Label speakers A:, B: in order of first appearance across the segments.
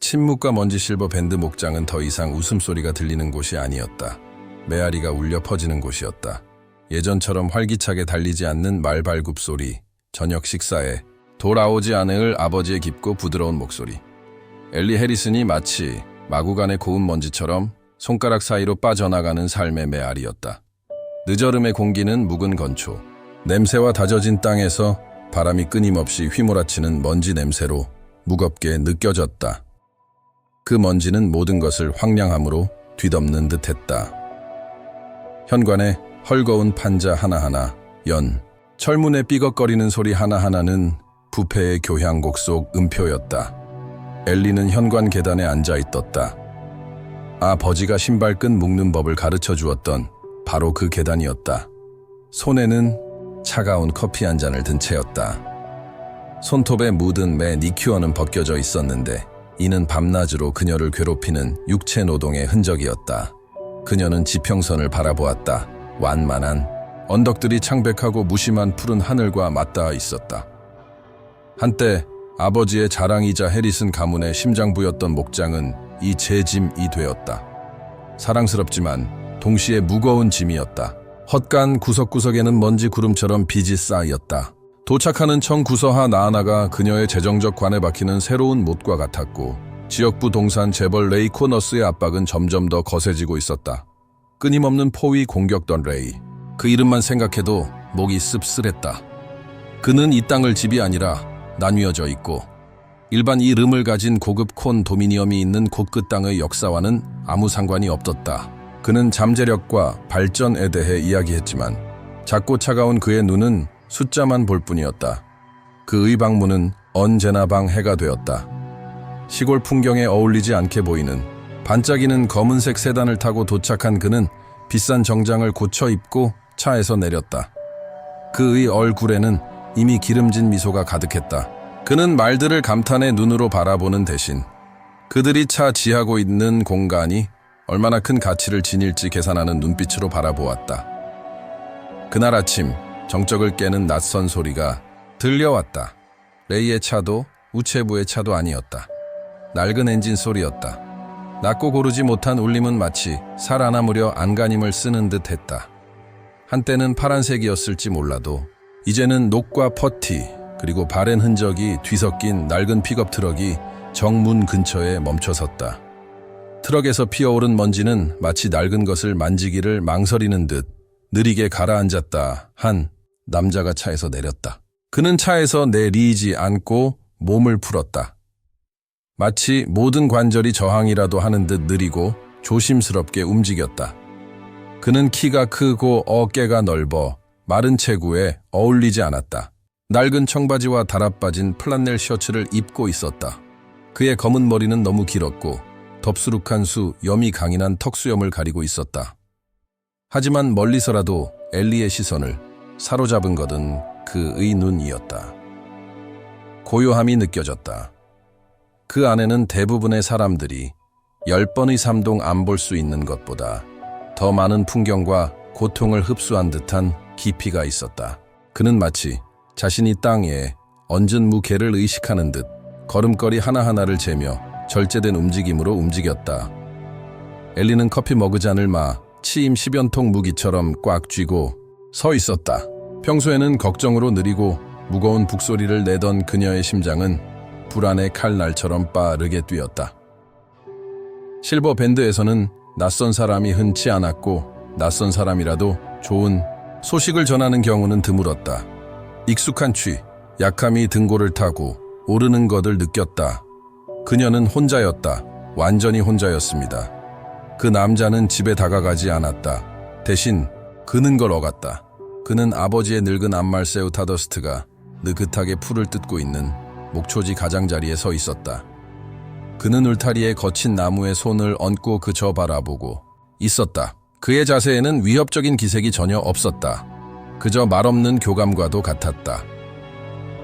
A: 침묵과 먼지 실버 밴드 목장은 더 이상 웃음소리가 들리는 곳이 아니었다. 메아리가 울려 퍼지는 곳이었다. 예전처럼 활기차게 달리지 않는 말발굽 소리, 저녁 식사에 돌아오지 않을 아버지의 깊고 부드러운 목소리. 엘리 해리슨이 마치 마구간의 고운 먼지처럼 손가락 사이로 빠져나가는 삶의 메아리였다. 늦어름의 공기는 묵은 건초, 냄새와 다져진 땅에서 바람이 끊임없이 휘몰아치는 먼지 냄새로 무겁게 느껴졌다. 그 먼지는 모든 것을 황량함으로 뒤덮는 듯했다. 현관에 헐거운 판자 하나하나, 철문의 삐걱거리는 소리 하나하나는 부패의 교향곡 속 음표였다. 엘리는 현관 계단에 앉아 있었다. 아버지가 신발끈 묶는 법을 가르쳐 주었던 바로 그 계단이었다. 손에는 차가운 커피 한 잔을 든 채였다. 손톱에 묻은 매니큐어는 벗겨져 있었는데 이는 밤낮으로 그녀를 괴롭히는 육체 노동의 흔적이었다. 그녀는 지평선을 바라보았다. 완만한 언덕들이 창백하고 무심한 푸른 하늘과 맞닿아 있었다. 한때 아버지의 자랑이자 해리슨 가문의 심장부였던 목장은 이 재짐이 되었다. 사랑스럽지만 동시에 무거운 짐이었다. 헛간 구석구석에는 먼지 구름처럼 빚이 쌓였다. 도착하는 청 구서 하나하나가 그녀의 재정적 관에 박히는 새로운 못과 같았고 지역부 동산 재벌 레이 코너스의 압박은 점점 더 거세지고 있었다. 끊임없는 포위 공격던 레이. 그 이름만 생각해도 목이 씁쓸했다. 그는 이 땅을 집이 아니라 나뉘어져 있고 일반 이 름을 가진 고급 콘도미니엄이 있는 곳그 땅의 역사와는 아무 상관이 없었다. 그는 잠재력과 발전에 대해 이야기했지만 작고 차가운 그의 눈은 숫자만 볼 뿐이었다. 그의 방문은 언제나 방해가 되었다. 시골 풍경에 어울리지 않게 보이는 반짝이는 검은색 세단을 타고 도착한 그는 비싼 정장을 고쳐 입고 차에서 내렸다. 그의 얼굴에는 이미 기름진 미소가 가득했다. 그는 말들을 감탄의 눈으로 바라보는 대신 그들이 차지하고 있는 공간이 얼마나 큰 가치를 지닐지 계산하는 눈빛으로 바라보았다. 그날 아침 정적을 깨는 낯선 소리가 들려왔다. 레이의 차도 우체부의 차도 아니었다. 낡은 엔진 소리였다. 낮고 고르지 못한 울림은 마치 살아남으려 안간힘을 쓰는 듯 했다. 한때는 파란색이었을지 몰라도 이제는 녹과 퍼티 그리고 바랜 흔적이 뒤섞인 낡은 픽업 트럭이 정문 근처에 멈춰섰다. 트럭에서 피어오른 먼지는 마치 낡은 것을 만지기를 망설이는 듯 느리게 가라앉았다 한 남자가 차에서 내렸다. 그는 차에서 내리지 않고 몸을 풀었다. 마치 모든 관절이 저항이라도 하는 듯 느리고 조심스럽게 움직였다. 그는 키가 크고 어깨가 넓어 마른 체구에 어울리지 않았다. 낡은 청바지와 달아빠진 플란넬 셔츠를 입고 있었다. 그의 검은 머리는 너무 길었고 덥수룩한 염이 강인한 턱수염을 가리고 있었다. 하지만 멀리서라도 엘리의 시선을 사로잡은 것은 그의 눈이었다. 고요함이 느껴졌다. 그 안에는 대부분의 사람들이 10번의 삼동 안 볼 수 있는 것보다 더 많은 풍경과 고통을 흡수한 듯한 깊이가 있었다. 그는 마치 자신이 땅에 얹은 무게를 의식하는 듯 걸음걸이 하나하나를 재며 절제된 움직임으로 움직였다. 엘리는 커피 머그잔을 치임 10연통 무기처럼 꽉 쥐고 서 있었다. 평소에는 걱정으로 느리고 무거운 북소리를 내던 그녀의 심장은 불안의 칼날처럼 빠르게 뛰었다. 실버 밴드에서는 낯선 사람이 흔치 않았고 낯선 사람이라도 좋은 소식을 전하는 경우는 드물었다. 익숙한 취, 약함이 등골을 타고 오르는 것을 느꼈다. 그녀는 혼자였다. 완전히 혼자였습니다. 그 남자는 집에 다가가지 않았다. 대신 그는 걸 어갔다. 그는 아버지의 늙은 암말새우 타더스트가 느긋하게 풀을 뜯고 있는 목초지 가장자리에 서 있었다. 그는 울타리에 거친 나무에 손을 얹고 그저 바라보고 있었다. 그의 자세에는 위협적인 기색이 전혀 없었다. 그저 말없는 교감과도 같았다.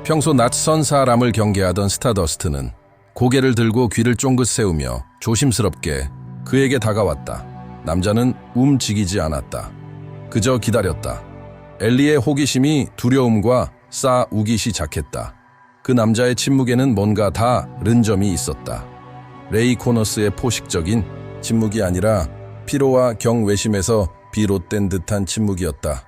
A: 평소 낯선 사람을 경계하던 스타더스트는 고개를 들고 귀를 쫑긋 세우며 조심스럽게 그에게 다가왔다. 남자는 움직이지 않았다. 그저 기다렸다. 엘리의 호기심이 두려움과 싸우기 시작했다. 그 남자의 침묵에는 뭔가 다른 점이 있었다. 레이 코너스의 포식적인 침묵이 아니라 피로와 경외심에서 비롯된 듯한 침묵이었다.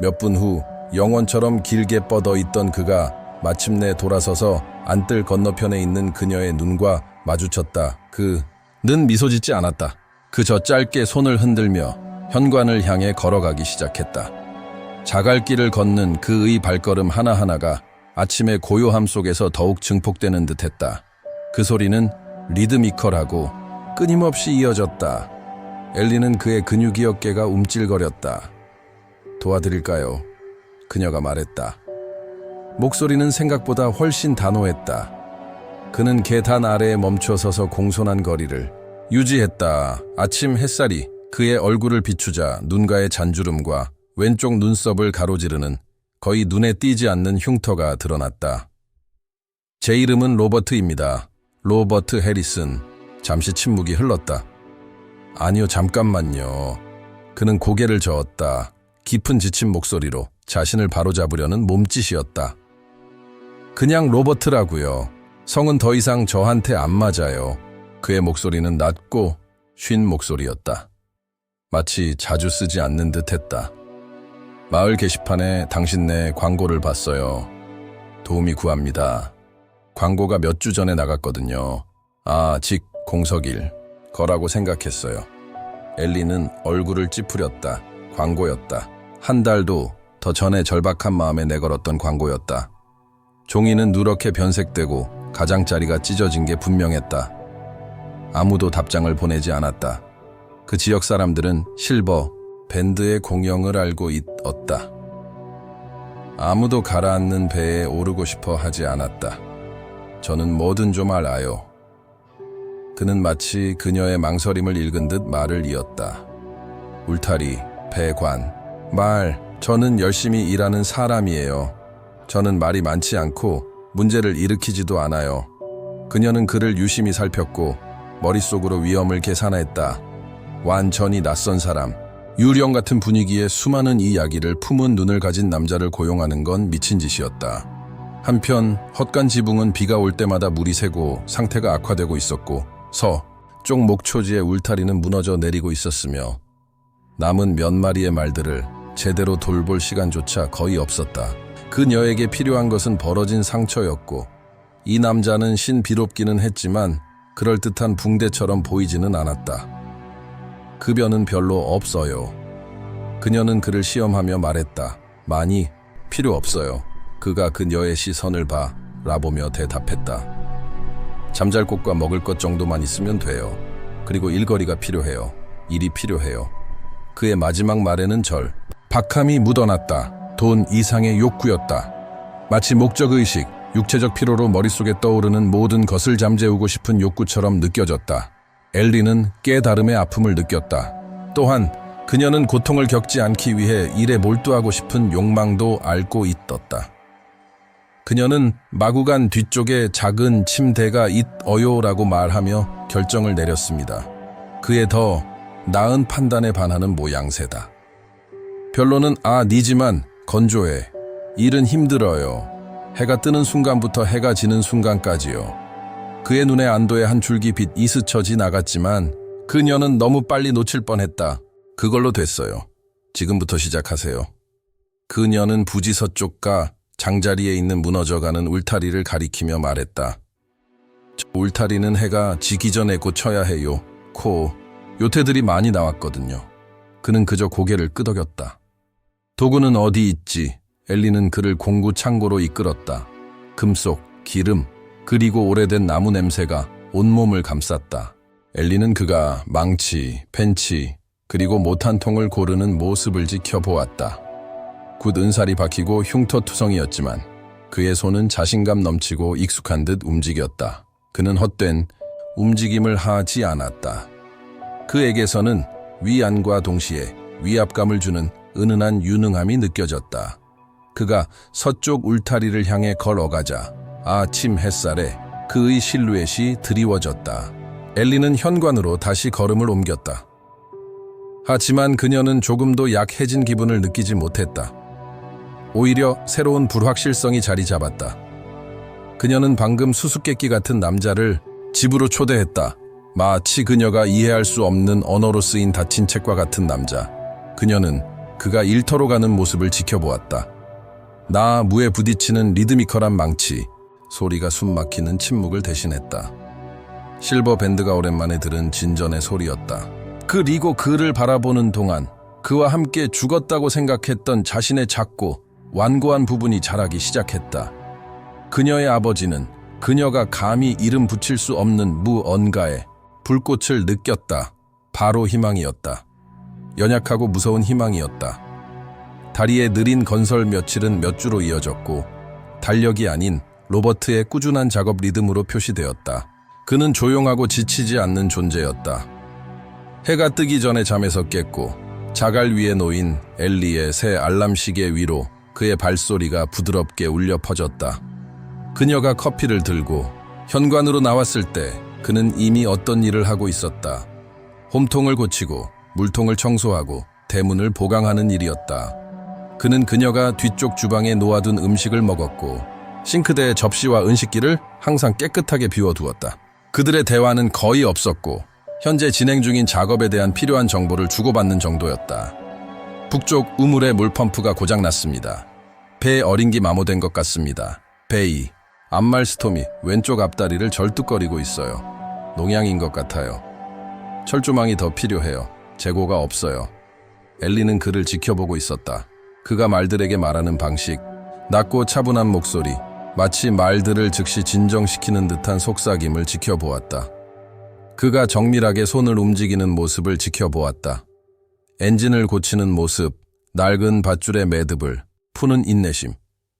A: 몇 분 후 영원처럼 길게 뻗어 있던 그가 마침내 돌아서서 안뜰 건너편에 있는 그녀의 눈과 마주쳤다. 그는 미소 짓지 않았다. 그저 짧게 손을 흔들며 현관을 향해 걸어가기 시작했다. 자갈길을 걷는 그의 발걸음 하나하나가 아침의 고요함 속에서 더욱 증폭되는 듯했다. 그 소리는 리드미컬하고 끊임없이 이어졌다. 엘리는 그의 근육이 어깨가 움찔거렸다. 도와드릴까요? 그녀가 말했다. 목소리는 생각보다 훨씬 단호했다. 그는 계단 아래에 멈춰 서서 공손한 거리를 유지했다. 아침 햇살이 그의 얼굴을 비추자 눈가의 잔주름과 왼쪽 눈썹을 가로지르는 거의 눈에 띄지 않는 흉터가 드러났다. 제 이름은 로버트입니다. 로버트 해리슨. 잠시 침묵이 흘렀다. 아니요, 잠깐만요. 그는 고개를 저었다. 깊은 지친 목소리로 자신을 바로잡으려는 몸짓이었다. 그냥 로버트라고요. 성은 더 이상 저한테 안 맞아요. 그의 목소리는 낮고 쉰 목소리였다. 마치 자주 쓰지 않는 듯했다. 마을 게시판에 당신네 광고를 봤어요. 도움이 구합니다. 광고가 몇 주 전에 나갔거든요. 직 공석일 거라고 생각했어요. 엘리는 얼굴을 찌푸렸다. 광고였다. 한 달도 더 전에 절박한 마음에 내걸었던 광고였다. 종이는 누렇게 변색되고 가장자리가 찢어진 게 분명했다. 아무도 답장을 보내지 않았다. 그 지역 사람들은 실버 밴드의 공영을 알고 있었다. 아무도 가라앉는 배에 오르고 싶어 하지 않았다. 저는 뭐든 좀 알아요. 그는 마치 그녀의 망설임을 읽은 듯 말을 이었다. 울타리, 배관, 저는 열심히 일하는 사람이에요. 저는 말이 많지 않고 문제를 일으키지도 않아요. 그녀는 그를 유심히 살폈고 머릿속으로 위험을 계산했다. 완전히 낯선 사람, 유령 같은 분위기에 수많은 이야기를 품은 눈을 가진 남자를 고용하는 건 미친 짓이었다. 한편 헛간 지붕은 비가 올 때마다 물이 새고 상태가 악화되고 있었고 쪽 목초지의 울타리는 무너져 내리고 있었으며 남은 몇 마리의 말들을 제대로 돌볼 시간조차 거의 없었다. 그녀에게 필요한 것은 벌어진 상처였고 이 남자는 신비롭기는 했지만 그럴듯한 붕대처럼 보이지는 않았다. 급여는 별로 없어요. 그녀는 그를 시험하며 말했다. 많이 필요 없어요. 그가 그녀의 시선을 바라보며 대답했다. 잠잘 곳과 먹을 것 정도만 있으면 돼요. 그리고 일거리가 필요해요. 일이 필요해요. 그의 마지막 말에는 박함이 묻어났다. 돈 이상의 욕구였다. 마치 목적의식, 육체적 피로로 머릿속에 떠오르는 모든 것을 잠재우고 싶은 욕구처럼 느껴졌다. 엘리는 깨달음의 아픔을 느꼈다. 또한 그녀는 고통을 겪지 않기 위해 일에 몰두하고 싶은 욕망도 앓고 있었다. 그녀는 마구간 뒤쪽에 작은 침대가 있어요라고 말하며 결정을 내렸습니다. 그의 더 나은 판단에 반하는 모양새다. 별로는 니지만 건조해. 일은 힘들어요. 해가 뜨는 순간부터 해가 지는 순간까지요. 그의 눈에 안도의 한 줄기 빛이 스쳐 지나갔지만 그녀는 너무 빨리 놓칠 뻔했다. 그걸로 됐어요. 지금부터 시작하세요. 그녀는 부지 서쪽과 장자리에 있는 무너져가는 울타리를 가리키며 말했다. 저 울타리는 해가 지기 전에 고쳐야 해요. 요태들이 많이 나왔거든요. 그는 그저 고개를 끄덕였다. 도구는 어디 있지? 엘리는 그를 공구 창고로 이끌었다. 금속, 기름, 그리고 오래된 나무 냄새가 온몸을 감쌌다. 엘리는 그가 망치, 펜치, 그리고 못 한 통을 고르는 모습을 지켜보았다. 굿 은살이 박히고 흉터투성이었지만 그의 손은 자신감 넘치고 익숙한 듯 움직였다. 그는 헛된 움직임을 하지 않았다. 그에게서는 위안과 동시에 위압감을 주는 은은한 유능함이 느껴졌다. 그가 서쪽 울타리를 향해 걸어가자 아침 햇살에 그의 실루엣이 드리워졌다. 엘리는 현관으로 다시 걸음을 옮겼다. 하지만 그녀는 조금도 약해진 기분을 느끼지 못했다. 오히려 새로운 불확실성이 자리 잡았다. 그녀는 방금 수수께끼 같은 남자를 집으로 초대했다. 마치 그녀가 이해할 수 없는 언어로 쓰인 닫힌 책과 같은 남자. 그녀는 그가 일터로 가는 모습을 지켜보았다. 나 무에 부딪히는 리드미컬한 망치, 소리가 숨막히는 침묵을 대신했다. 실버 밴드가 오랜만에 들은 진전의 소리였다. 그리고 그를 바라보는 동안 그와 함께 죽었다고 생각했던 자신의 작고 완고한 부분이 자라기 시작했다. 그녀의 아버지는 그녀가 감히 이름 붙일 수 없는 무언가에 불꽃을 느꼈다. 바로 희망이었다. 연약하고 무서운 희망이었다. 다리의 느린 건설 며칠은 몇 주로 이어졌고 달력이 아닌 로버트의 꾸준한 작업 리듬으로 표시되었다. 그는 조용하고 지치지 않는 존재였다. 해가 뜨기 전에 잠에서 깼고 자갈 위에 놓인 엘리의 새 알람 시계 위로 그의 발소리가 부드럽게 울려 퍼졌다. 그녀가 커피를 들고 현관으로 나왔을 때 그는 이미 어떤 일을 하고 있었다. 홈통을 고치고 물통을 청소하고 대문을 보강하는 일이었다. 그는 그녀가 뒤쪽 주방에 놓아둔 음식을 먹었고 싱크대의 접시와 은식기를 항상 깨끗하게 비워두었다. 그들의 대화는 거의 없었고 현재 진행 중인 작업에 대한 필요한 정보를 주고받는 정도였다. 북쪽 우물의 물펌프가 고장났습니다. 배에 어린기 마모된 것 같습니다. 베이, 암말스톰이 왼쪽 앞다리를 절뚝거리고 있어요. 농양인 것 같아요. 철조망이 더 필요해요. 재고가 없어요. 엘리는 그를 지켜보고 있었다. 그가 말들에게 말하는 방식, 낮고 차분한 목소리, 마치 말들을 즉시 진정시키는 듯한 속삭임을 지켜보았다. 그가 정밀하게 손을 움직이는 모습을 지켜보았다. 엔진을 고치는 모습, 낡은 밧줄의 매듭을 푸는 인내심.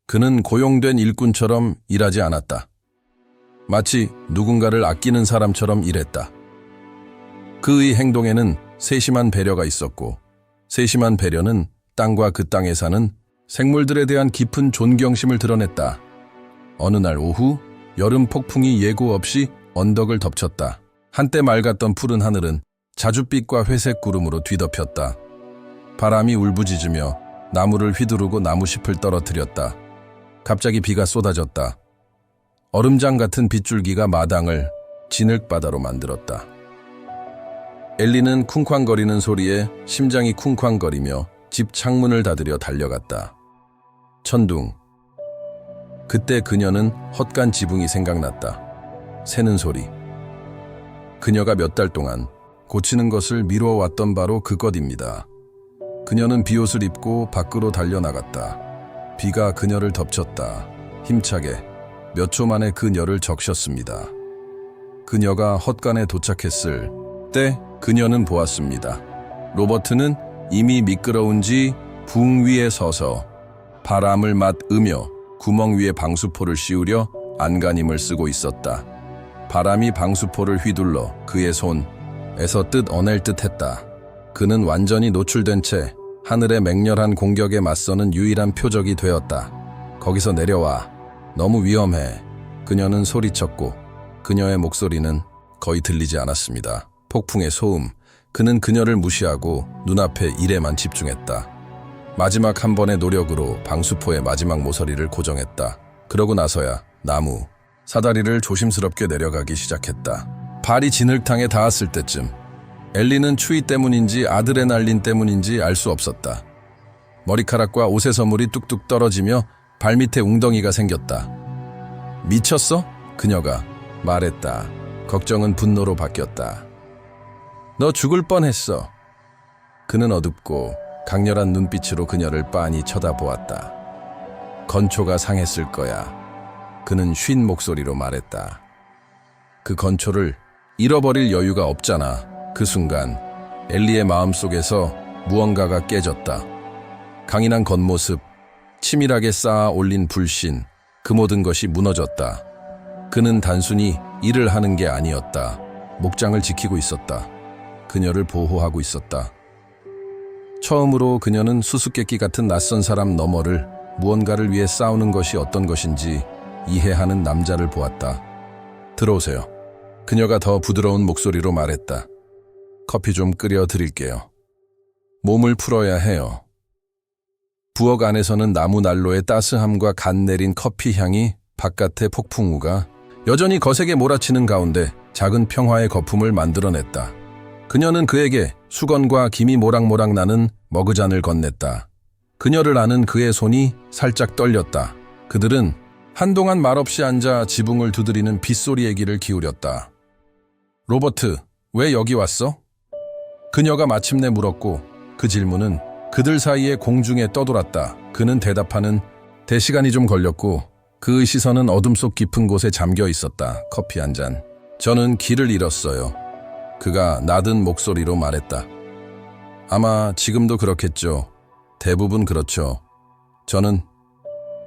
A: 그는 고용된 일꾼처럼 일하지 않았다. 마치 누군가를 아끼는 사람처럼 일했다. 그의 행동에는 세심한 배려가 있었고 세심한 배려는 땅과 그 땅에 사는 생물들에 대한 깊은 존경심을 드러냈다. 어느 날 오후 여름 폭풍이 예고 없이 언덕을 덮쳤다. 한때 맑았던 푸른 하늘은 자줏빛과 회색 구름으로 뒤덮였다. 바람이 울부짖으며 나무를 휘두르고 나무잎을 떨어뜨렸다. 갑자기 비가 쏟아졌다. 얼음장 같은 빗줄기가 마당을 진흙바다로 만들었다. 엘리는 쿵쾅거리는 소리에 심장이 쿵쾅거리며 집 창문을 닫으려 달려갔다. 천둥. 그때 그녀는 헛간 지붕이 생각났다. 새는 소리. 그녀가 몇 달 동안 고치는 것을 미뤄왔던 바로 그것입니다. 그녀는 비옷을 입고 밖으로 달려나갔다. 비가 그녀를 덮쳤다. 힘차게 몇 초 만에 그녀를 적셨습니다. 그녀가 헛간에 도착했을 때 그녀는 보았습니다. 로버트는 이미 미끄러운지 붕 위에 서서 바람을 맞으며 구멍 위에 방수포를 씌우려 안간힘을 쓰고 있었다. 바람이 방수포를 휘둘러 그의 손에서 뜯어낼 듯 했다. 그는 완전히 노출된 채 하늘의 맹렬한 공격에 맞서는 유일한 표적이 되었다. 거기서 내려와. 너무 위험해. 그녀는 소리쳤고 그녀의 목소리는 거의 들리지 않았습니다. 폭풍의 소음. 그는 그녀를 무시하고 눈앞의 일에만 집중했다. 마지막 한 번의 노력으로 방수포의 마지막 모서리를 고정했다. 그러고 나서야 나무, 사다리를 조심스럽게 내려가기 시작했다. 발이 진흙탕에 닿았을 때쯤 엘리는 추위 때문인지 아드레날린 때문인지 알 수 없었다. 머리카락과 옷의 서물이 뚝뚝 떨어지며 발밑에 웅덩이가 생겼다. 미쳤어? 그녀가 말했다. 걱정은 분노로 바뀌었다. 너 죽을 뻔했어. 그는 어둡고 강렬한 눈빛으로 그녀를 빤히 쳐다보았다. 건초가 상했을 거야. 그는 쉰 목소리로 말했다. 그 건초를 잃어버릴 여유가 없잖아. 그 순간 엘리의 마음속에서 무언가가 깨졌다. 강인한 겉모습, 치밀하게 쌓아 올린 불신, 그 모든 것이 무너졌다. 그는 단순히 일을 하는 게 아니었다. 목장을 지키고 있었다. 그녀를 보호하고 있었다. 처음으로 그녀는 수수께끼 같은 낯선 사람 너머를 무언가를 위해 싸우는 것이 어떤 것인지 이해하는 남자를 보았다. 들어오세요. 그녀가 더 부드러운 목소리로 말했다. 커피 좀 끓여 드릴게요. 몸을 풀어야 해요. 부엌 안에서는 나무 난로의 따스함과 간 내린 커피 향이 바깥의 폭풍우가 여전히 거세게 몰아치는 가운데 작은 평화의 거품을 만들어냈다. 그녀는 그에게 수건과 김이 모락모락 나는 머그잔을 건넸다. 그녀를 아는 그의 손이 살짝 떨렸다. 그들은 한동안 말없이 앉아 지붕을 두드리는 빗소리의 귀를 기울였다. 로버트, 왜 여기 왔어? 그녀가 마침내 물었고 그 질문은 그들 사이의 공중에 떠돌았다. 그는 대답하는 데 시간이 좀 걸렸고 그의 시선은 어둠 속 깊은 곳에 잠겨 있었다. 커피 한 잔. 저는 길을 잃었어요. 그가 낮은 목소리로 말했다. 아마 지금도 그렇겠죠. 대부분 그렇죠. 저는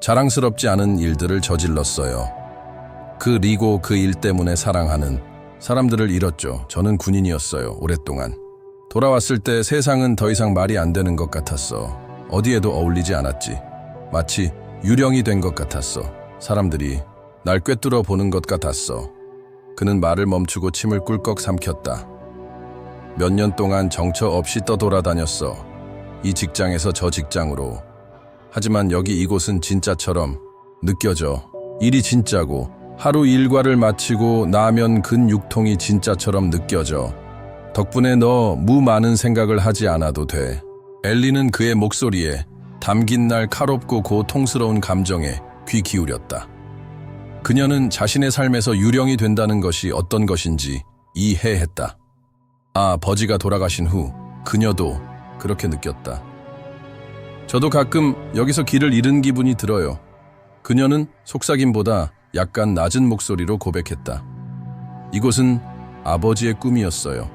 A: 자랑스럽지 않은 일들을 저질렀어요. 그리고 그 일 때문에 사랑하는 사람들을 잃었죠. 저는 군인이었어요. 오랫동안. 돌아왔을 때 세상은 더 이상 말이 안 되는 것 같았어. 어디에도 어울리지 않았지. 마치 유령이 된 것 같았어. 사람들이 날 꿰뚫어 보는 것 같았어. 그는 말을 멈추고 침을 꿀꺽 삼켰다. 몇 년 동안 정처 없이 떠돌아다녔어. 이 직장에서 저 직장으로. 하지만 여기 이곳은 진짜처럼 느껴져. 일이 진짜고 하루 일과를 마치고 나면 근육통이 진짜처럼 느껴져. 덕분에 너 많은 생각을 하지 않아도 돼. 엘리는 그의 목소리에 담긴 날카롭고 고통스러운 감정에 귀 기울였다. 그녀는 자신의 삶에서 유령이 된다는 것이 어떤 것인지 이해했다. 버지가 돌아가신 후 그녀도 그렇게 느꼈다. 저도 가끔 여기서 길을 잃은 기분이 들어요. 그녀는 속삭임보다 약간 낮은 목소리로 고백했다. 이곳은 아버지의 꿈이었어요.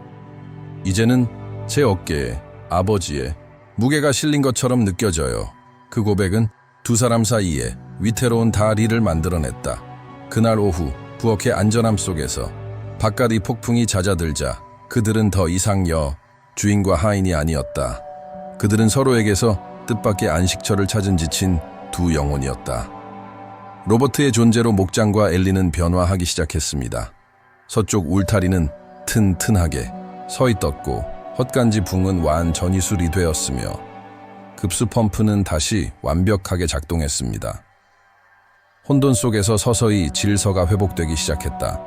A: 이제는 제 어깨에 아버지의 무게가 실린 것처럼 느껴져요. 그 고백은 두 사람 사이에 위태로운 다리를 만들어냈다. 그날 오후 부엌의 안전함 속에서 바깥의 폭풍이 잦아들자 그들은 더 이상 주인과 하인이 아니었다. 그들은 서로에게서 뜻밖의 안식처를 찾은 지친 두 영혼이었다. 로버트의 존재로 목장과 엘리는 변화하기 시작했습니다. 서쪽 울타리는 튼튼하게 서 있었고 헛간지 붕은 완전히 수리되었으며 급수 펌프는 다시 완벽하게 작동했습니다. 혼돈 속에서 서서히 질서가 회복되기 시작했다.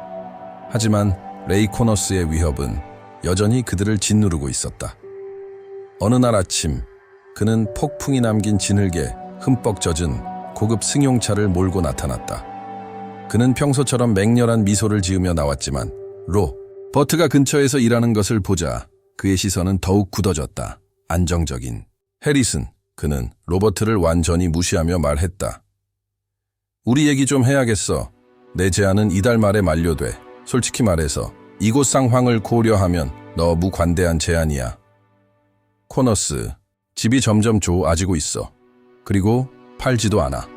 A: 하지만 레이 코너스의 위협은 여전히 그들을 짓누르고 있었다. 어느 날 아침 그는 폭풍이 남긴 진흙에 흠뻑 젖은 고급 승용차를 몰고 나타났다. 그는 평소처럼 맹렬한 미소를 지으며 나왔지만 버트가 근처에서 일하는 것을 보자 그의 시선은 더욱 굳어졌다. 안정적인 해리슨, 그는 로버트를 완전히 무시하며 말했다. 우리 얘기 좀 해야겠어. 내 제안은 이달 말에 만료돼. 솔직히 말해서 이곳 상황을 고려하면 너무 관대한 제안이야. 코너스, 집이 점점 좋아지고 있어. 그리고 팔지도 않아.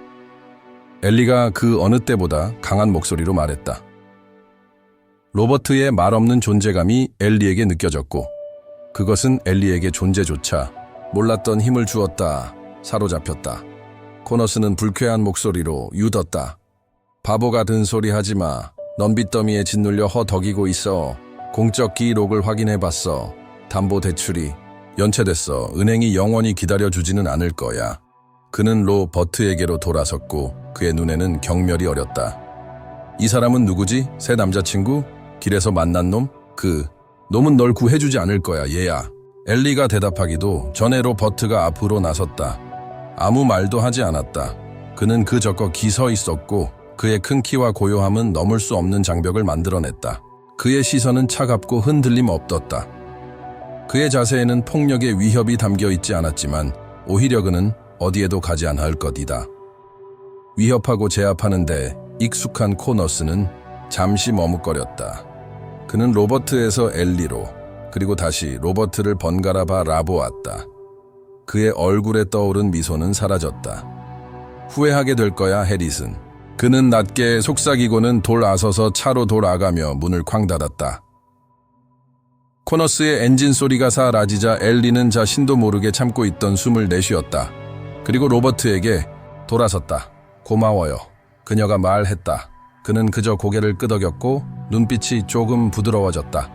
A: 엘리가 그 어느 때보다 강한 목소리로 말했다. 로버트의 말없는 존재감이 엘리에게 느껴졌고 그것은 엘리에게 존재조차 몰랐던 힘을 주었다. 사로잡혔다. 코너스는 불쾌한 목소리로 유뒀다. 바보 같은 소리 하지 마. 넌 빚더미에 짓눌려 허덕이고 있어. 공적 기록을 확인해봤어. 담보대출이 연체됐어. 은행이 영원히 기다려주지는 않을 거야. 그는 로버트에게로 돌아섰고 그의 눈에는 경멸이 어렸다. 이 사람은 누구지? 새 남자친구? 길에서 만난 놈? 그 놈은 널 구해주지 않을 거야, 얘야. 엘리가 대답하기도 전에 로버트가 앞으로 나섰다. 아무 말도 하지 않았다. 그는 그저껏 기서 있었고 그의 큰 키와 고요함은 넘을 수 없는 장벽을 만들어냈다. 그의 시선은 차갑고 흔들림 없었다. 그의 자세에는 폭력의 위협이 담겨있지 않았지만 오히려 그는 어디에도 가지 않을 것이다. 위협하고 제압하는데 익숙한 코너스는 잠시 머뭇거렸다. 그는 로버트에서 엘리로 그리고 다시 로버트를 번갈아 바라보았다. 그의 얼굴에 떠오른 미소는 사라졌다. 후회하게 될 거야, 해리슨. 그는 낮게 속삭이고는 돌아서서 차로 돌아가며 문을 쾅 닫았다. 코너스의 엔진 소리가 사라지자 엘리는 자신도 모르게 참고 있던 숨을 내쉬었다. 그리고 로버트에게 돌아섰다. 고마워요. 그녀가 말했다. 그는 그저 고개를 끄덕였고 눈빛이 조금 부드러워졌다.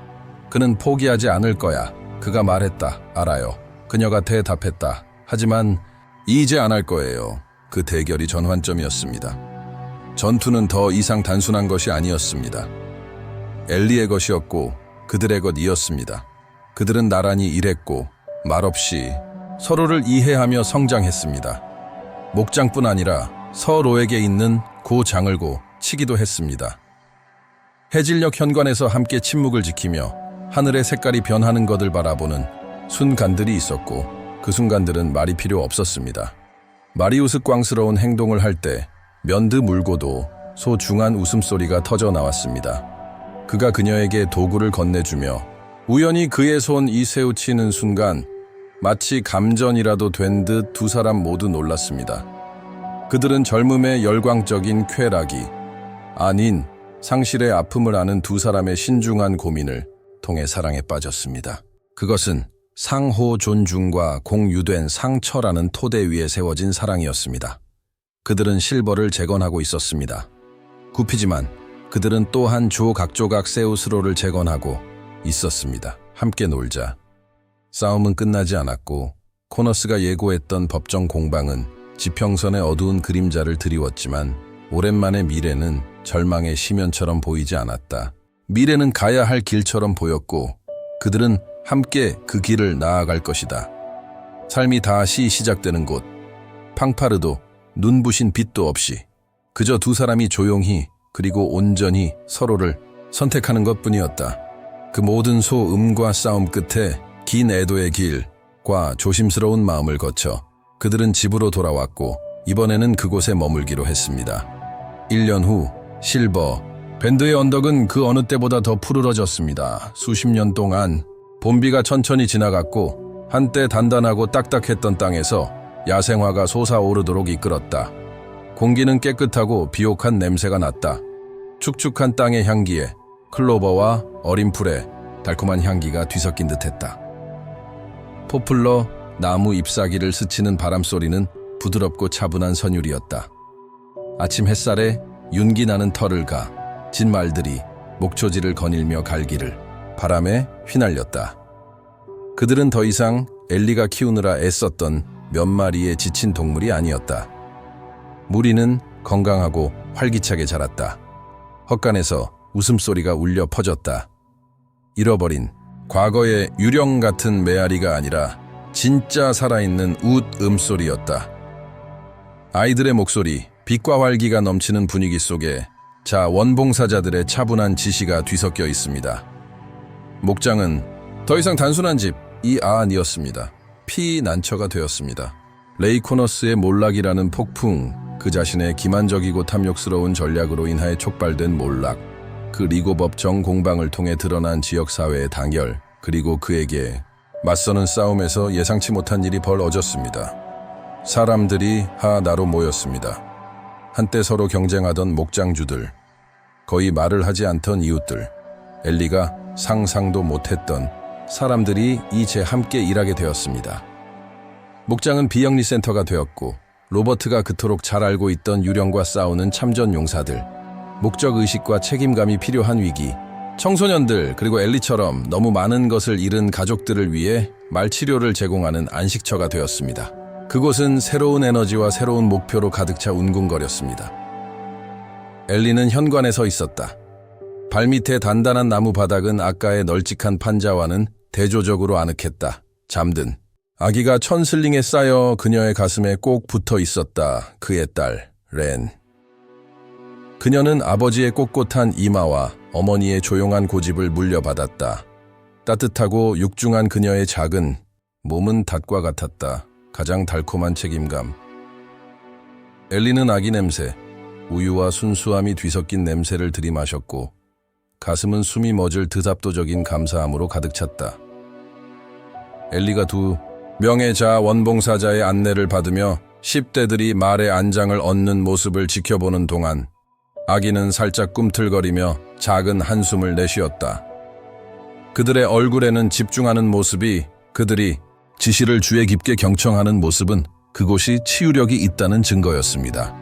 A: 그는 포기하지 않을 거야. 그가 말했다. 알아요. 그녀가 대답했다. 하지만 이제 안 할 거예요. 그 대결이 전환점이었습니다. 전투는 더 이상 단순한 것이 아니었습니다. 엘리의 것이었고 그들의 것이었습니다. 그들은 나란히 일했고 말없이 서로를 이해하며 성장했습니다. 목장뿐 아니라 서로에게 있는 고장을고 치기도 했습니다. 해질녘 현관에서 함께 침묵을 지키며 하늘의 색깔이 변하는 것을 바라보는 순간들이 있었고 그 순간들은 말이 필요 없었습니다. 말이 우스꽝스러운 행동을 할 때 면드 물고도 소중한 웃음소리가 터져 나왔습니다. 그가 그녀에게 도구를 건네주며 우연히 그의 손 이세우치는 순간 마치 감전이라도 된 듯 두 사람 모두 놀랐습니다. 그들은 젊음의 열광적인 쾌락이 아닌 상실의 아픔을 아는 두 사람의 신중한 고민을 통해 사랑에 빠졌습니다. 그것은 상호 존중과 공유된 상처라는 토대 위에 세워진 사랑이었습니다. 그들은 실버를 재건하고 있었습니다. 굽히지만 그들은 또한 조각조각 세우스로를 재건하고 있었습니다. 함께 놀자. 싸움은 끝나지 않았고 코너스가 예고했던 법정 공방은 지평선의 어두운 그림자를 드리웠지만 오랜만에 미래는 절망의 시면처럼 보이지 않았다. 미래는 가야 할 길처럼 보였고 그들은 함께 그 길을 나아갈 것이다. 삶이 다시 시작되는 곳. 팡파르도 눈부신 빛도 없이 그저 두 사람이 조용히 그리고 온전히 서로를 선택하는 것뿐이었다. 그 모든 소음과 싸움 끝에 긴 애도의 길과 조심스러운 마음을 거쳐 그들은 집으로 돌아왔고 이번에는 그곳에 머물기로 했습니다. 1년 후 실버 밴드의 언덕은 그 어느 때보다 더 푸르러졌습니다. 수십 년 동안 봄비가 천천히 지나갔고 한때 단단하고 딱딱했던 땅에서 야생화가 솟아오르도록 이끌었다. 공기는 깨끗하고 비옥한 냄새가 났다. 축축한 땅의 향기에 클로버와 어린 풀의 달콤한 향기가 뒤섞인 듯했다. 포플러 나무 잎사귀를 스치는 바람소리는 부드럽고 차분한 선율이었다. 아침 햇살에 윤기 나는 털을 가 진 말들이 목초지를 거닐며 갈기를 바람에 휘날렸다. 그들은 더 이상 엘리가 키우느라 애썼던 몇 마리의 지친 동물이 아니었다. 무리는 건강하고 활기차게 자랐다. 헛간에서 웃음소리가 울려 퍼졌다. 잃어버린 과거의 유령 같은 메아리가 아니라 진짜 살아있는 웃 음소리였다. 아이들의 목소리, 빛과 활기가 넘치는 분위기 속에 원봉사자들의 차분한 지시가 뒤섞여 있습니다. 목장은 더 이상 단순한 집이 아니었습니다. 피난처가 되었습니다. 레이 코너스의 몰락이라는 폭풍, 그 자신의 기만적이고 탐욕스러운 전략으로 인하여 촉발된 몰락, 그 리고법정 공방을 통해 드러난 지역사회의 당열, 그리고 그에게 맞서는 싸움에서 예상치 못한 일이 벌어졌습니다. 사람들이 하나로 모였습니다. 한때 서로 경쟁하던 목장주들, 거의 말을 하지 않던 이웃들, 엘리가 상상도 못했던 사람들이 이제 함께 일하게 되었습니다. 목장은 비영리 센터가 되었고 로버트가 그토록 잘 알고 있던 유령과 싸우는 참전 용사들, 목적의식과 책임감이 필요한 위기, 청소년들 그리고 엘리처럼 너무 많은 것을 잃은 가족들을 위해 말치료를 제공하는 안식처가 되었습니다. 그곳은 새로운 에너지와 새로운 목표로 가득 차 웅궁거렸습니다. 엘리는 현관에 서 있었다. 발밑에 단단한 나무 바닥은 아까의 널찍한 판자와는 대조적으로 아늑했다. 잠든 아기가 천슬링에 쌓여 그녀의 가슴에 꼭 붙어 있었다. 그의 딸, 렌. 그녀는 아버지의 꼿꼿한 이마와 어머니의 조용한 고집을 물려받았다. 따뜻하고 육중한 그녀의 작은 몸은 닷과 같았다. 가장 달콤한 책임감. 엘리는 아기 냄새, 우유와 순수함이 뒤섞인 냄새를 들이마셨고 가슴은 숨이 멎을 듯압도적인 감사함으로 가득 찼다. 엘리가 두 명의 원봉사자의 안내를 받으며 10대들이 말의 안장을 얻는 모습을 지켜보는 동안 아기는 살짝 꿈틀거리며 작은 한숨을 내쉬었다. 그들의 얼굴에는 집중하는 모습이, 그들이 지시를 주의 깊게 경청하는 모습은 그곳이 치유력이 있다는 증거였습니다.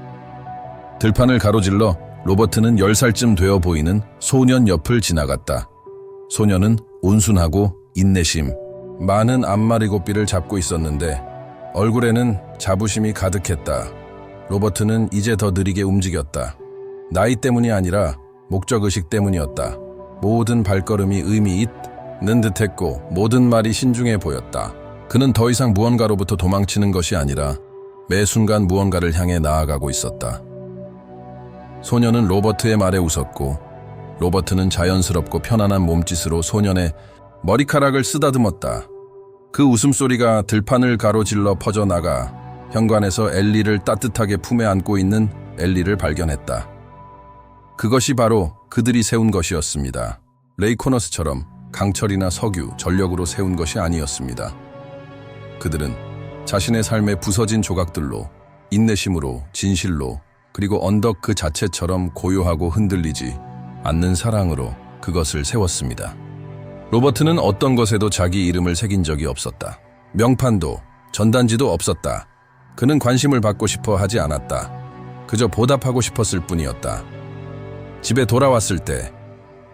A: 들판을 가로질러 로버트는 10살쯤 되어 보이는 소년 옆을 지나갔다. 소년은 온순하고 인내심, 많은 앞마리고삐를 잡고 있었는데 얼굴에는 자부심이 가득했다. 로버트는 이제 더 느리게 움직였다. 나이 때문이 아니라 목적의식 때문이었다. 모든 발걸음이 의미 있는 듯했고 모든 말이 신중해 보였다. 그는 더 이상 무언가로부터 도망치는 것이 아니라 매 순간 무언가를 향해 나아가고 있었다. 소녀는 로버트의 말에 웃었고 로버트는 자연스럽고 편안한 몸짓으로 소년의 머리카락을 쓰다듬었다. 그 웃음소리가 들판을 가로질러 퍼져나가 현관에서 엘리를 따뜻하게 품에 안고 있는 엘리를 발견했다. 그것이 바로 그들이 세운 것이었습니다. 레이코너스처럼 강철이나 석유, 전력으로 세운 것이 아니었습니다. 그들은 자신의 삶의 부서진 조각들로, 인내심으로, 진실로, 그리고 언덕 그 자체처럼 고요하고 흔들리지 않는 사랑으로 그것을 세웠습니다. 로버트는 어떤 것에도 자기 이름을 새긴 적이 없었다. 명판도, 전단지도 없었다. 그는 관심을 받고 싶어 하지 않았다. 그저 보답하고 싶었을 뿐이었다. 집에 돌아왔을 때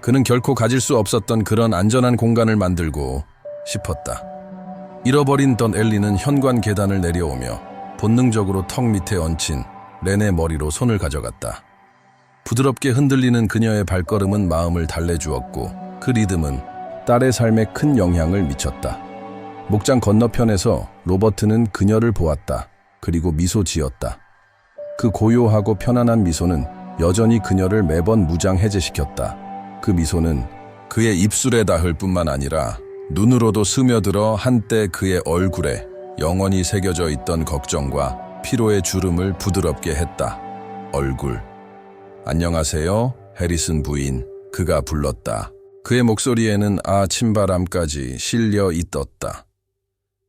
A: 그는 결코 가질 수 없었던 그런 안전한 공간을 만들고 싶었다. 잃어버린 던 엘리는 현관 계단을 내려오며 본능적으로 턱 밑에 얹힌 렌의 머리로 손을 가져갔다. 부드럽게 흔들리는 그녀의 발걸음은 마음을 달래주었고 그 리듬은 딸의 삶에 큰 영향을 미쳤다. 목장 건너편에서 로버트는 그녀를 보았다. 그리고 미소 지었다. 그 고요하고 편안한 미소는 여전히 그녀를 매번 무장해제시켰다. 그 미소는 그의 입술에 닿을 뿐만 아니라 눈으로도 스며들어 한때 그의 얼굴에 영원히 새겨져 있던 걱정과 피로의 주름을 부드럽게 했다. 얼굴. 안녕하세요, 해리슨 부인. 그가 불렀다. 그의 목소리에는 침바람까지 실려 있었다.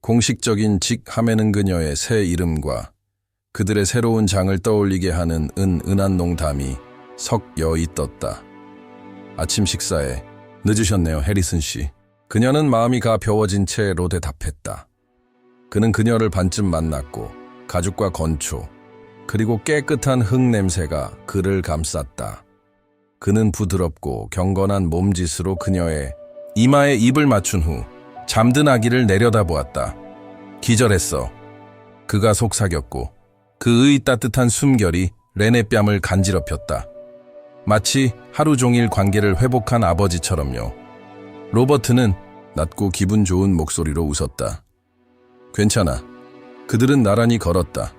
A: 공식적인 직함에는 그녀의 새 이름과 그들의 새로운 장을 떠올리게 하는 은은한 농담이 섞여 있었다. 아침 식사에 늦으셨네요, 해리슨 씨. 그녀는 마음이 가벼워진 채로 대답했다. 그는 그녀를 반쯤 만났고 가죽과 건초, 그리고 깨끗한 흙 냄새가 그를 감쌌다. 그는 부드럽고 경건한 몸짓으로 그녀의 이마에 입을 맞춘 후 잠든 아기를 내려다보았다. 기절했어. 그가 속삭였고 그의 따뜻한 숨결이 렌의 뺨을 간지럽혔다. 마치 하루 종일 관계를 회복한 아버지처럼요. 로버트는 낮고 기분 좋은 목소리로 웃었다. 괜찮아. 그들은 나란히 걸었다.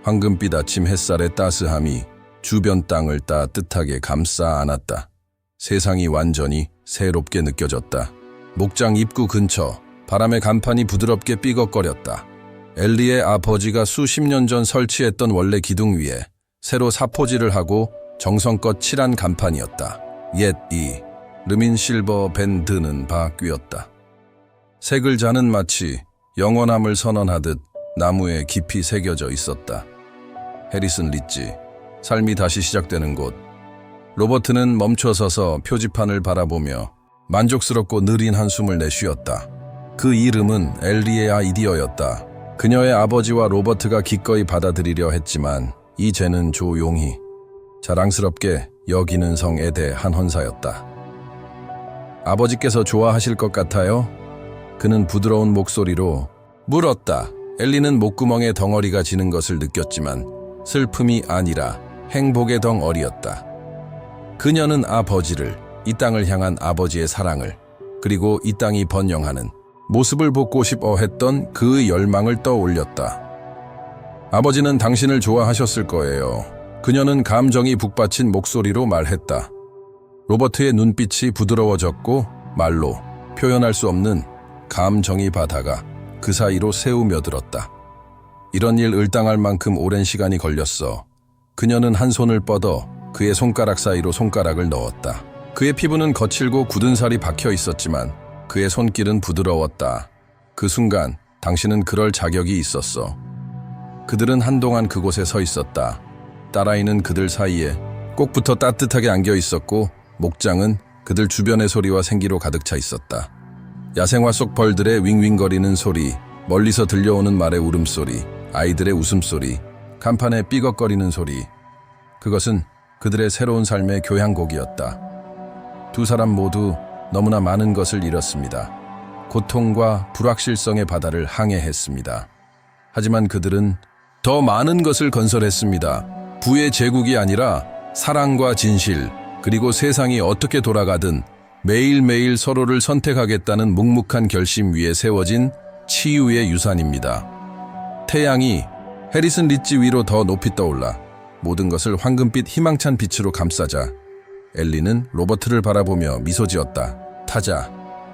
A: 황금빛 아침 햇살의 따스함이 주변 땅을 따뜻하게 감싸 안았다. 세상이 완전히 새롭게 느껴졌다. 목장 입구 근처 바람의 간판이 부드럽게 삐걱거렸다. 엘리의 아버지가 수십 년 전 설치했던 원래 기둥 위에 새로 사포질을 하고 정성껏 칠한 간판이었다. 옛 르민 실버 밴드는 바뀌었다. 새 글자는 마치 영원함을 선언하듯 나무에 깊이 새겨져 있었다. 해리슨 리치, 삶이 다시 시작되는 곳. 로버트는 멈춰서서 표지판을 바라보며 만족스럽고 느린 한숨을 내쉬었다. 그 이름은 엘리의 아이디어였다. 그녀의 아버지와 로버트가 기꺼이 받아들이려 했지만 이 죄는 조용히 자랑스럽게 여기는 성에 대한 헌사였다. 아버지께서 좋아하실 것 같아요? 그는 부드러운 목소리로 물었다. 엘리는 목구멍에 덩어리가 지는 것을 느꼈지만 슬픔이 아니라 행복의 덩어리였다. 그녀는 아버지를, 이 땅을 향한 아버지의 사랑을, 그리고 이 땅이 번영하는 모습을 보고 싶어 했던 그의 열망을 떠올렸다. 아버지는 당신을 좋아하셨을 거예요. 그녀는 감정이 북받친 목소리로 말했다. 로버트의 눈빛이 부드러워졌고 말로 표현할 수 없는 감정의 바다가 그 사이로 새우며들었다. 이런 일 을당할 만큼 오랜 시간이 걸렸어. 그녀는 한 손을 뻗어 그의 손가락 사이로 손가락을 넣었다. 그의 피부는 거칠고 굳은 살이 박혀 있었지만 그의 손길은 부드러웠다. 그 순간 당신은 그럴 자격이 있었어. 그들은 한동안 그곳에 서 있었다. 딸아이는 그들 사이에 꼭 붙어 따뜻하게 안겨 있었고 목장은 그들 주변의 소리와 생기로 가득 차 있었다. 야생화 속 벌들의 윙윙거리는 소리, 멀리서 들려오는 말의 울음소리, 아이들의 웃음소리, 간판의 삐걱거리는 소리. 그것은 그들의 새로운 삶의 교향곡이었다. 두 사람 모두 너무나 많은 것을 잃었습니다. 고통과 불확실성의 바다를 항해했습니다. 하지만 그들은 더 많은 것을 건설했습니다. 부의 제국이 아니라 사랑과 진실, 그리고 세상이 어떻게 돌아가든 매일매일 서로를 선택하겠다는 묵묵한 결심 위에 세워진 치유의 유산입니다. 태양이 해리슨 리지 위로 더 높이 떠올라 모든 것을 황금빛 희망찬 빛으로 감싸자 엘리는 로버트를 바라보며 미소 지었다. 타자.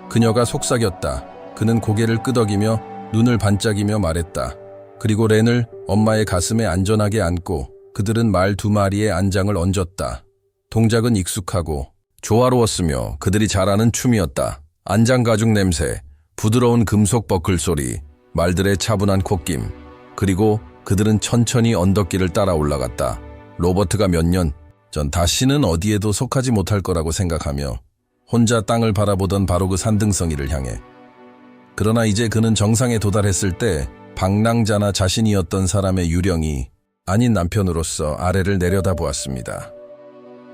A: 그녀가 속삭였다. 그는 고개를 끄덕이며 눈을 반짝이며 말했다. 그리고 렌을 엄마의 가슴에 안전하게 안고 그들은 말 2마리의 안장을 얹었다. 동작은 익숙하고 조화로웠으며 그들이 잘 아는 춤이었다. 안장 가죽 냄새, 부드러운 금속 버클 소리, 말들의 차분한 콧김, 그리고 그들은 천천히 언덕길을 따라 올라갔다. 로버트가 몇 년 전 다시는 어디에도 속하지 못할 거라고 생각하며 혼자 땅을 바라보던 바로 그 산등성이를 향해. 그러나 이제 그는 정상에 도달했을 때 방랑자나 자신이었던 사람의 유령이 아닌 남편으로서 아래를 내려다보았습니다.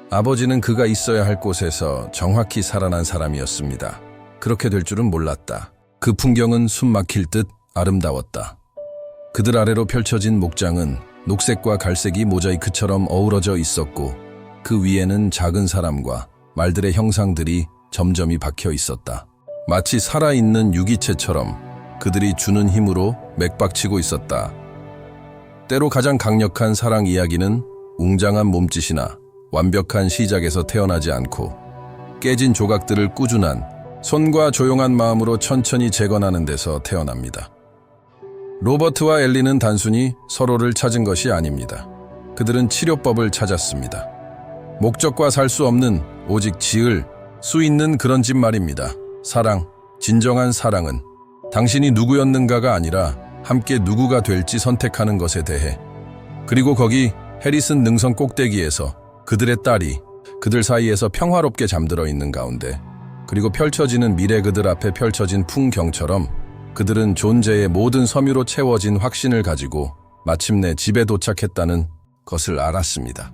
A: 아버지는 그가 있어야 할 곳에서 정확히 살아난 사람이었습니다. 그렇게 될 줄은 몰랐다. 그 풍경은 숨 막힐 듯 아름다웠다. 그들 아래로 펼쳐진 목장은 녹색과 갈색이 모자이크처럼 어우러져 있었고 그 위에는 작은 사람과 말들의 형상들이 점점이 박혀 있었다. 마치 살아있는 유기체처럼 그들이 주는 힘으로 맥박치고 있었다. 때로 가장 강력한 사랑 이야기는 웅장한 몸짓이나 완벽한 시작에서 태어나지 않고 깨진 조각들을 꾸준한 손과 조용한 마음으로 천천히 재건하는 데서 태어납니다. 로버트와 엘리는 단순히 서로를 찾은 것이 아닙니다. 그들은 치료법을 찾았습니다. 목적과 살 수 없는 오직 지을 수 있는 그런 집 말입니다. 사랑, 진정한 사랑은 당신이 누구였는가가 아니라 함께 누구가 될지 선택하는 것에 대해. 그리고 거기 해리슨 능선 꼭대기에서 그들의 딸이 그들 사이에서 평화롭게 잠들어 있는 가운데, 그리고 펼쳐지는 미래 그들 앞에 펼쳐진 풍경처럼 그들은 존재의 모든 섬유로 채워진 확신을 가지고 마침내 집에 도착했다는 것을 알았습니다.